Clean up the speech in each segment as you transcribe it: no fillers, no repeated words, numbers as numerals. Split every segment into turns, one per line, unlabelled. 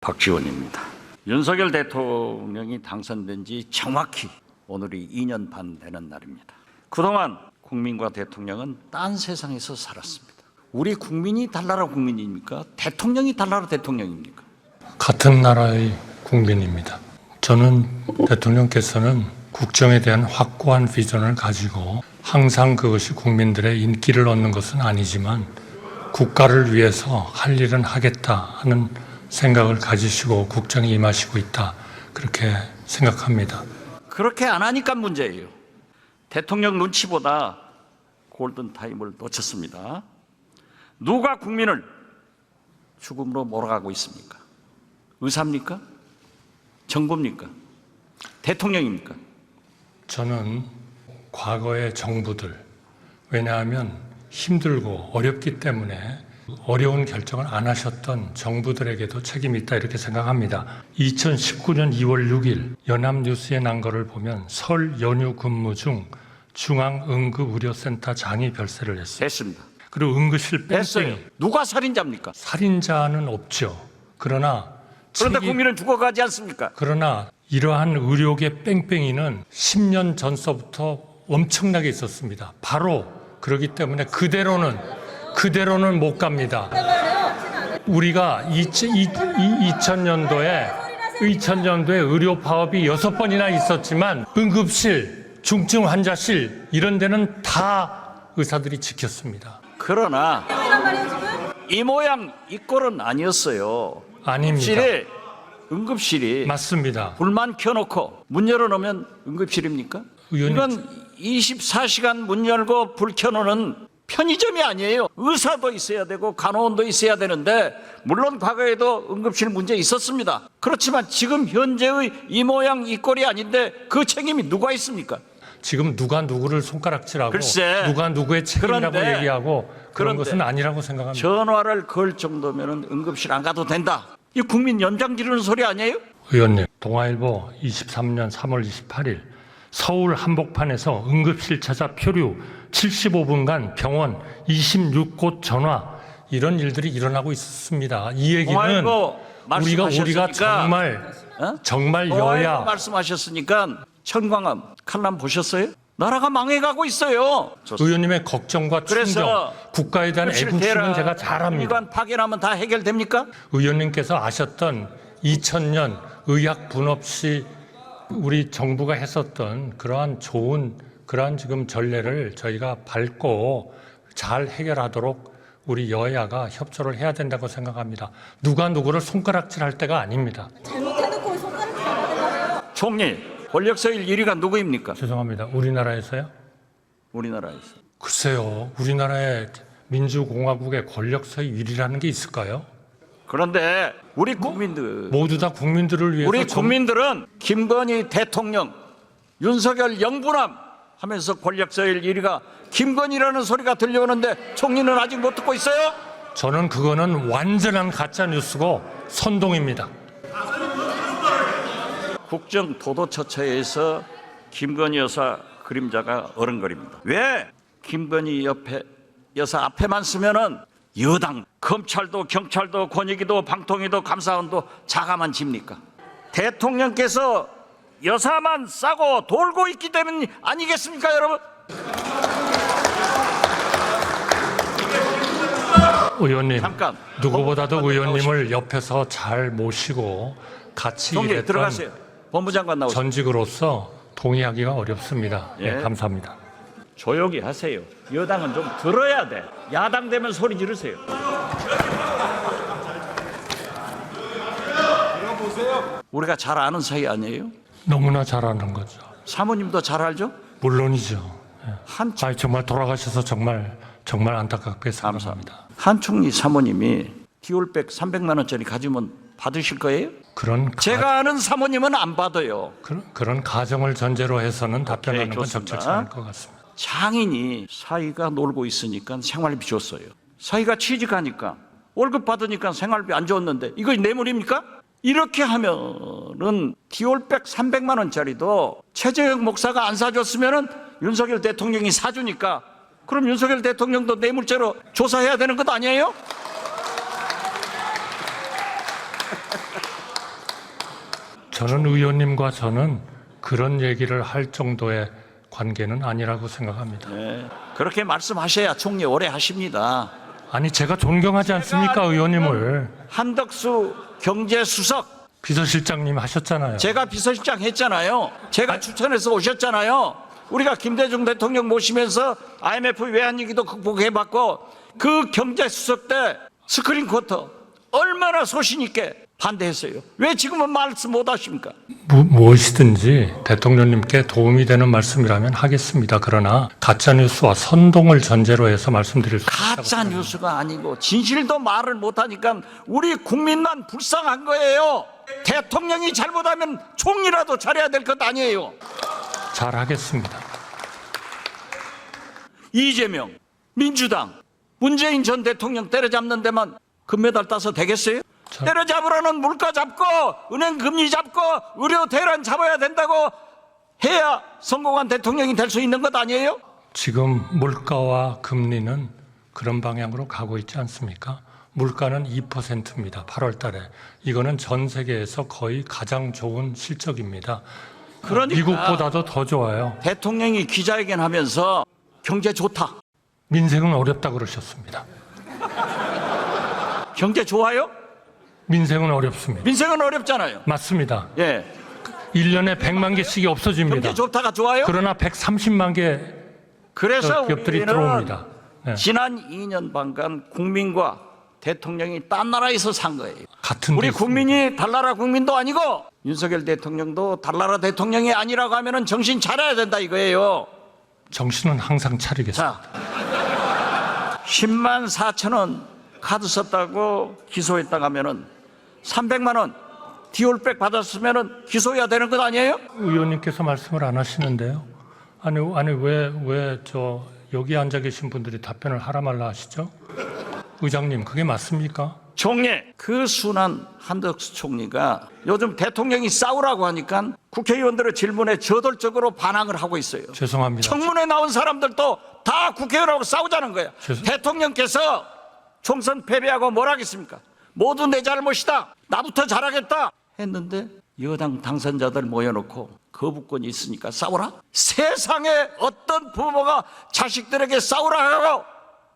박지원입니다. 윤석열 대통령이 당선된 지 정확히 오늘이 2년 반 되는 날입니다. 그동안 국민과 대통령은 딴 세상에서 살았습니다. 우리 국민이 달나라 국민입니까? 대통령이 달나라 대통령입니까?
같은 나라의 국민입니다. 저는 대통령께서는 국정에 대한 확고한 비전을 가지고 항상 그것이 국민들의 인기를 얻는 것은 아니지만 국가를 위해서 할 일은 하겠다 하는 생각을 가지시고 국정에 임하시고 있다, 그렇게 생각합니다.
그렇게 안 하니까 문제예요. 대통령 눈치보다 골든타임을 놓쳤습니다. 누가 국민을 죽음으로 몰아가고 있습니까? 의사입니까? 정부입니까? 대통령입니까?
저는 과거의 정부들, 왜냐하면 힘들고 어렵기 때문에 어려운 결정을 안 하셨던 정부들에게도 책임이 있다, 이렇게 생각합니다. 2019년 2월 6일 연합뉴스에 난 거를 보면 설 연휴 근무 중 중앙응급의료센터장이 별세를 했어요.
됐습니다.
그리고 응급실
됐어요.
뺑뺑이.
누가 살인자입니까?
살인자는 없죠. 그런데
국민은 죽어가지 않습니까?
그러나 이러한 의료계 뺑뺑이는 10년 전서부터 엄청나게 있었습니다. 바로 그렇기 때문에 그대로는 못 갑니다. 우리가 2000년도에 의료 파업이 6번이나 있었지만 응급실, 중증 환자실 이런 데는 다 의사들이 지켰습니다.
그러나 이 모양 이 꼴은 아니었어요.
아닙니다.
응급실이
맞습니다.
불만 켜놓고 문 열어놓으면 응급실입니까?
의원님,
이건 24시간 문 열고 불 켜놓는 편의점이 아니에요. 의사도 있어야 되고 간호원도 있어야 되는데, 물론 과거에도 응급실 문제 있었습니다. 그렇지만 지금 현재의 이 모양 이 꼴이 아닌데 그 책임이 누가 있습니까?
지금 누가 누구를 손가락질하고
글쎄,
누가 누구의 책임이라고 얘기하고 그런 것은 아니라고 생각합니다.
전화를 걸 정도면 응급실 안 가도 된다. 이 국민 연장 지르는 소리 아니에요?
의원님, 동아일보 23년 3월 28일 서울 한복판에서 응급실 찾아 표류 75분간 병원 26곳 전화, 이런 일들이 일어나고 있었습니다. 이 얘기는 우리가 정말 여야
말씀하셨으니까 천광암 칼럼 보셨어요? 나라가 망해가고 있어요.
의원님의 걱정과 충정, 국가에 대한 애국심은 제가 잘 압니다.
일관 파견하면 다 해결됩니까?
의원님께서 아셨던 2000년 의학 분업 시 우리 정부가 했었던 그러한 지금 전례를 저희가 밟고 잘 해결하도록 우리 여야가 협조를 해야 된다고 생각합니다. 누가 누구를 손가락질할 때가 아닙니다.
잘못해놓고 손가락질 안 하는
총리, 권력서열 1위가 누구입니까?
죄송합니다. 우리나라에서요?
우리나라에서.
글쎄요. 우리나라의 민주공화국의 권력서의 1위라는 게 있을까요?
그런데 우리 국민들,
모두 다 국민들을 위해서
우리 국민들은 김건희 대통령, 윤석열 영부남 하면서 권력서열 1위가 김건희라는 소리가 들려오는데 총리는 아직 못 듣고 있어요?
저는 그거는 완전한 가짜 뉴스고 선동입니다.
국정 도도처처에서 김건희 여사 그림자가 어른거립니다. 왜 김건희 여사 앞에만 쓰면은 여당, 검찰도 경찰도 권익위도 방통위도 감사원도 자가만 집니까? 대통령께서 여사만 싸고 돌고 있기 때문 아니겠습니까, 여러분?
의원님,
잠깐.
누구보다도 의원님을 옆에서 잘 모시고 같이 일했던
들어가세요. 법무장관 나오세요.
전직으로서 동의하기가 어렵습니다.
예.
네, 감사합니다.
조용히 하세요. 여당은 좀 들어야 돼. 야당 되면 소리 지르세요. 우리가 잘 아는 사이 아니에요?
너무나 잘하는 거죠.
사모님도 잘 알죠?
물론이죠. 예. 정말 돌아가셔서 정말 안타깝게 생각합니다.
한 총리 사모님이 디올백 300만 원짜리 가지면 받으실 거예요? 제가 아는 사모님은 안 받아요.
그런 가정을 전제로 해서는 답변하는 건
좋습니다.
적절치 않을 것 같습니다.
장인이 사위가 놀고 있으니까 생활비 줬어요. 사위가 취직하니까 월급 받으니까 생활비 안 줬는데 이거 뇌물입니까? 이렇게 하면은 디올백 300만 원짜리도 최재형 목사가 안 사줬으면은 윤석열 대통령이 사주니까, 그럼 윤석열 대통령도 뇌물죄로 조사해야 되는 것 아니에요?
저는 의원님과 저는 그런 얘기를 할 정도의 관계는 아니라고 생각합니다.
네, 그렇게 말씀하셔야 총리 오래 하십니다.
아니 제가 존경하지 않습니까 의원님을.
한덕수 경제수석,
비서실장님 하셨잖아요.
제가 비서실장 했잖아요. 제가 추천해서 오셨잖아요. 우리가 김대중 대통령 모시면서 IMF 외환위기도 극복해봤고 그 경제수석 때 스크린 쿼터 얼마나 소신 있게 반대했어요. 왜 지금은 말씀 못 하십니까?
무엇이든지 대통령님께 도움이 되는 말씀이라면 하겠습니다. 그러나 가짜뉴스와 선동을 전제로 해서 말씀드릴 수 있다고
가짜 뉴스가 아니고 진실도 말을 못하니까 우리 국민만 불쌍한 거예요. 대통령이 잘못하면 총리라도 잘해야 될 것 아니에요.
잘하겠습니다.
이재명, 민주당, 문재인 전 대통령 때려잡는 데만 금메달 따서 되겠어요? 때려잡으라는 물가 잡고 은행 금리 잡고 의료 대란 잡아야 된다고 해야 성공한 대통령이 될 수 있는 것 아니에요?
지금 물가와 금리는 그런 방향으로 가고 있지 않습니까? 물가는 2%입니다. 8월 달에. 이거는 전 세계에서 거의 가장 좋은 실적입니다.
그러니까
미국보다도 더 좋아요.
대통령이 기자회견 하면서 경제 좋다.
민생은 어렵다 그러셨습니다.
경제 좋아요?
민생은 어렵습니다.
민생은 어렵잖아요.
맞습니다.
예.
1년에 100만 개씩이 없어집니다.
경제 좋다가 좋아요?
그러나 130만 개
그래서
기업들이
우리는
들어옵니다. 네.
지난 2년 반간 국민과 대통령이 딴 나라에서 산 거예요.
같은
우리
데 있습니다.
국민이 달나라 국민도 아니고 윤석열 대통령도 달나라 대통령이 아니라고 하면은 정신 차려야 된다 이거예요.
정신은 항상 차리겠습니다.
자, 10만 4천 원 카드 썼다고 기소했다가 하면은 300만 원 디올백 받았으면은 기소해야 되는 것 아니에요?
의원님께서 말씀을 안 하시는데요. 아니 왜 저 여기 앉아 계신 분들이 답변을 하라 말라 하시죠? 의장님 그게 맞습니까?
총리, 그 순한 한덕수 총리가 요즘 대통령이 싸우라고 하니까 국회의원들의 질문에 저돌적으로 반항을 하고 있어요.
죄송합니다.
청문회 나온 사람들도 다 국회의원하고 싸우자는 거야. 대통령께서 총선 패배하고 뭘 하겠습니까? 모두 내 잘못이다. 나부터 잘하겠다. 했는데 여당 당선자들 모여놓고 거부권이 있으니까 싸우라? 세상에 어떤 부모가 자식들에게 싸우라 하고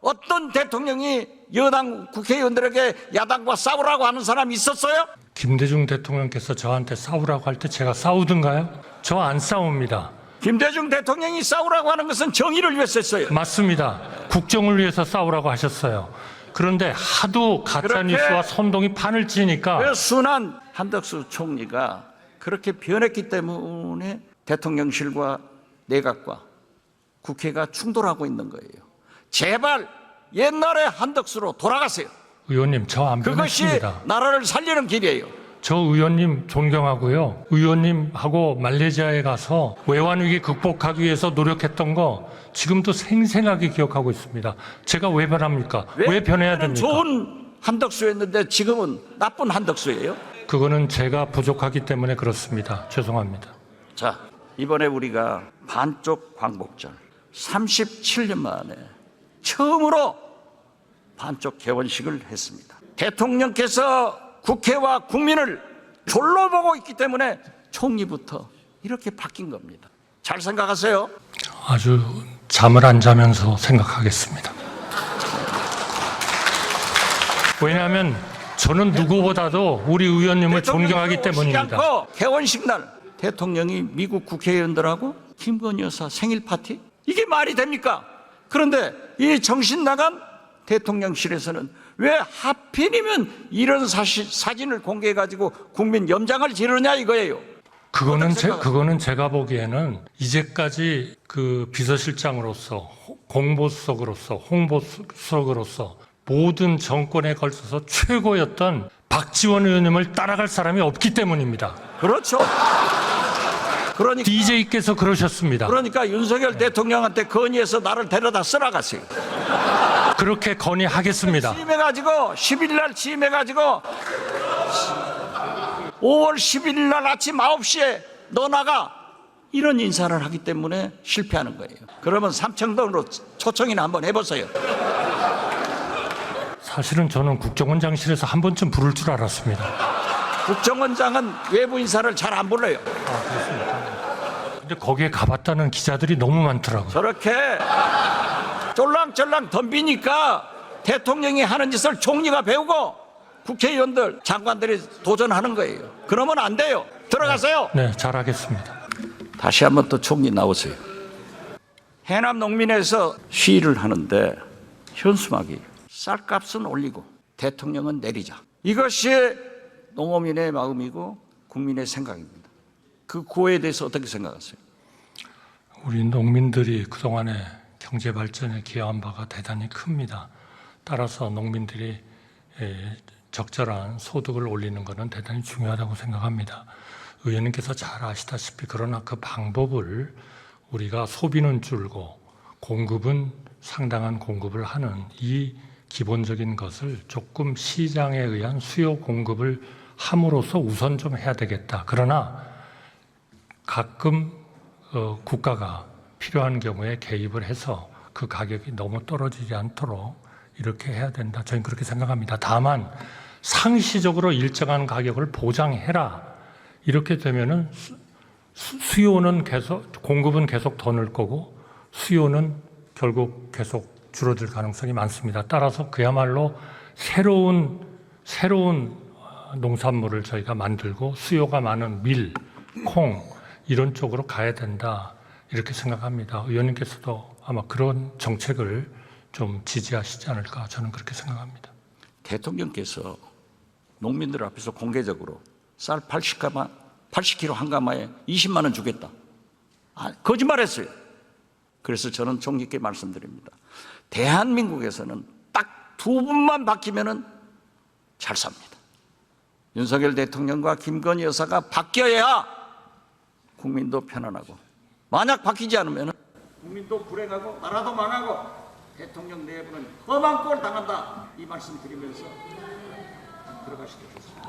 어떤 대통령이 여당 국회의원들에게 야당과 싸우라고 하는 사람이 있었어요?
김대중 대통령께서 저한테 싸우라고 할 때 제가 싸우던가요? 저 안 싸웁니다.
김대중 대통령이 싸우라고 하는 것은 정의를 위해서 했어요.
맞습니다. 국정을 위해서 싸우라고 하셨어요. 그런데 하도 가짜뉴스와 선동이 판을 치니까
그 순한 한덕수 총리가 그렇게 변했기 때문에 대통령실과 내각과 국회가 충돌하고 있는 거예요. 제발 옛날의 한덕수로 돌아가세요.
의원님 저 안
그것이
변했습니다.
나라를 살리는 길이에요.
저 의원님 존경하고요. 의원님하고 말레이시아에 가서 외환위기 극복하기 위해서 노력했던 거 지금도 생생하게 기억하고 있습니다. 제가 왜 변합니까? 왜 변해야 됩니까?
좋은 한덕수였는데 지금은 나쁜 한덕수예요.
그거는 제가 부족하기 때문에 그렇습니다. 죄송합니다.
자, 이번에 우리가 반쪽 광복절 37년 만에 처음으로 반쪽 개원식을 했습니다. 대통령께서 국회와 국민을 졸로 보고 있기 때문에 총리부터 이렇게 바뀐 겁니다. 잘 생각하세요.
아주 잠을 안 자면서 생각하겠습니다. 왜냐하면 저는 누구보다도 우리 의원님을 존경하기 때문입니다.
않고 개원식 날 대통령이 미국 국회의원들하고 김건희 여사 생일 파티? 이게 말이 됩니까? 그런데 이 정신 나간 대통령실에서는 왜 하필이면 이런 사진을 공개해가지고 국민 염장을 지르냐 이거예요.
그거는 제가 보기에는 이제까지 그 비서실장으로서 공보수석으로서 홍보수석으로서 모든 정권에 걸쳐서 최고였던 박지원 의원님을 따라갈 사람이 없기 때문입니다.
그렇죠. 그러니까
DJ께서 그러셨습니다.
그러니까 윤석열 대통령한테 건의해서 나를 데려다 쓰라가세요.
그렇게 건의하겠습니다.
취임해가지고 10일 날 취임해가지고 5월 11일 날 아침 9시에 너 나가 이런 인사를 하기 때문에 실패하는 거예요. 그러면 삼청동으로 초청이나 한번 해보세요.
사실은 저는 국정원장실에서 한 번쯤 부를 줄 알았습니다.
국정원장은 외부 인사를 잘 안 불러요.
근데 거기에 가봤다는 기자들이 너무 많더라고요.
저렇게 쫄랑쫄랑 덤비니까 대통령이 하는 짓을 총리가 배우고 국회의원들, 장관들이 도전하는 거예요. 그러면 안 돼요. 들어가세요.
네, 잘하겠습니다.
다시 한번 또 총리 나오세요. 해남 농민에서 시위를 하는데 현수막이 쌀값은 올리고 대통령은 내리자. 이것이 농어민의 마음이고 국민의 생각입니다. 그 구호에 대해서 어떻게 생각하세요?
우리 농민들이 그동안에 경제 발전에 기여한 바가 대단히 큽니다. 따라서 농민들이 적절한 소득을 올리는 것은 대단히 중요하다고 생각합니다. 의원님께서 잘 아시다시피 그러나 그 방법을 우리가 소비는 줄고 공급은 상당한 공급을 하는 이 기본적인 것을 조금 시장에 의한 수요 공급을 함으로써 우선 좀 해야 되겠다. 그러나 가끔 국가가 필요한 경우에 개입을 해서 그 가격이 너무 떨어지지 않도록 이렇게 해야 된다. 저는 그렇게 생각합니다. 다만 상시적으로 일정한 가격을 보장해라. 이렇게 되면은 수요는 계속, 공급은 계속 더 늘 거고 수요는 결국 계속 줄어들 가능성이 많습니다. 따라서 그야말로 새로운 농산물을 저희가 만들고 수요가 많은 밀, 콩 이런 쪽으로 가야 된다. 이렇게 생각합니다. 의원님께서도 아마 그런 정책을 좀 지지하시지 않을까 저는 그렇게 생각합니다.
대통령께서 농민들 앞에서 공개적으로 쌀 80kg 한 가마에 20만 원 주겠다. 거짓말했어요. 그래서 저는 총리께 말씀드립니다. 대한민국에서는 딱 두 분만 바뀌면은 잘 삽니다. 윤석열 대통령과 김건희 여사가 바뀌어야 국민도 편안하고, 만약 바뀌지 않으면 국민도 불행하고 나라도 망하고 대통령 내부는 험한 꼴 당한다. 이 말씀 드리면서 들어가시겠습니다.